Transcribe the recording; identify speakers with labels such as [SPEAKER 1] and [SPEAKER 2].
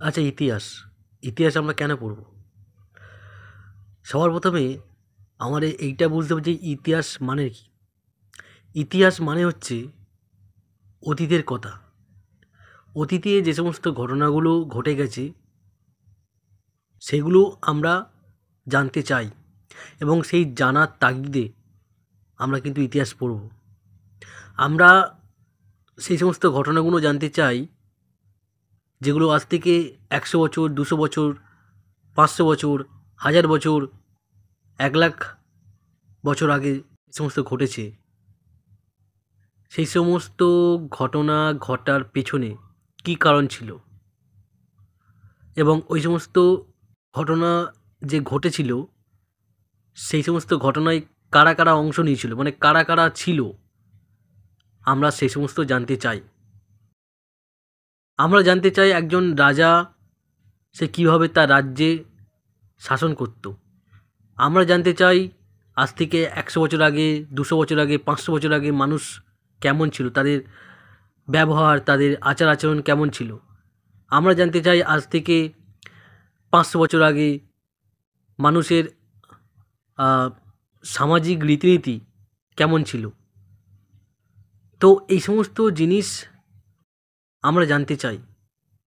[SPEAKER 1] আচ্ছা, ইতিহাস। ইতিহাস আমরা কেন পড়ব? সবার প্রথমে আমার এইটা বুঝতে হবে যে ইতিহাস মানে কি? ইতিহাস মানে হচ্ছে অতীতের কথা। অতীতে যে সমস্ত ঘটনাগুলো ঘটে গেছে সেগুলো আমরা জানতে চাই এবং সেই জানার তাগিদে আমরা কিন্তু ইতিহাস পড়ব। আমরা সেই সমস্ত ঘটনাগুলো জানতে চাই যেগুলো আজ থেকে ১০০ বছর, ২০০ বছর, ৫০০ বছর, ১০০০ বছর, ১,০০,০০০ বছর আগে যে সমস্ত ঘটেছে। সেই সমস্ত ঘটনা ঘটার পেছনে কী কারণ ছিল এবং ওই সমস্ত ঘটনা যে ঘটেছিল সেই সমস্ত ঘটনায় কারা কারা অংশ নিয়েছিল, মানে কারা কারা ছিল, আমরা সেই সমস্ত জানতে চাই। আমরা জানতে চাই একজন রাজা সে কীভাবে তার রাজ্যে শাসন করত। আমরা জানতে চাই আজ থেকে ১০০ বছর আগে, ২০০ বছর আগে, ৫০০ বছর আগে মানুষ কেমন ছিল, তাদের ব্যবহার, তাদের আচার আচরণ কেমন ছিল। আমরা জানতে চাই আজ থেকে ৫০০ বছর আগে মানুষের সামাজিক রীতিনীতি কেমন ছিল। তো এই সমস্ত জিনিস আমরা জানতে চাই।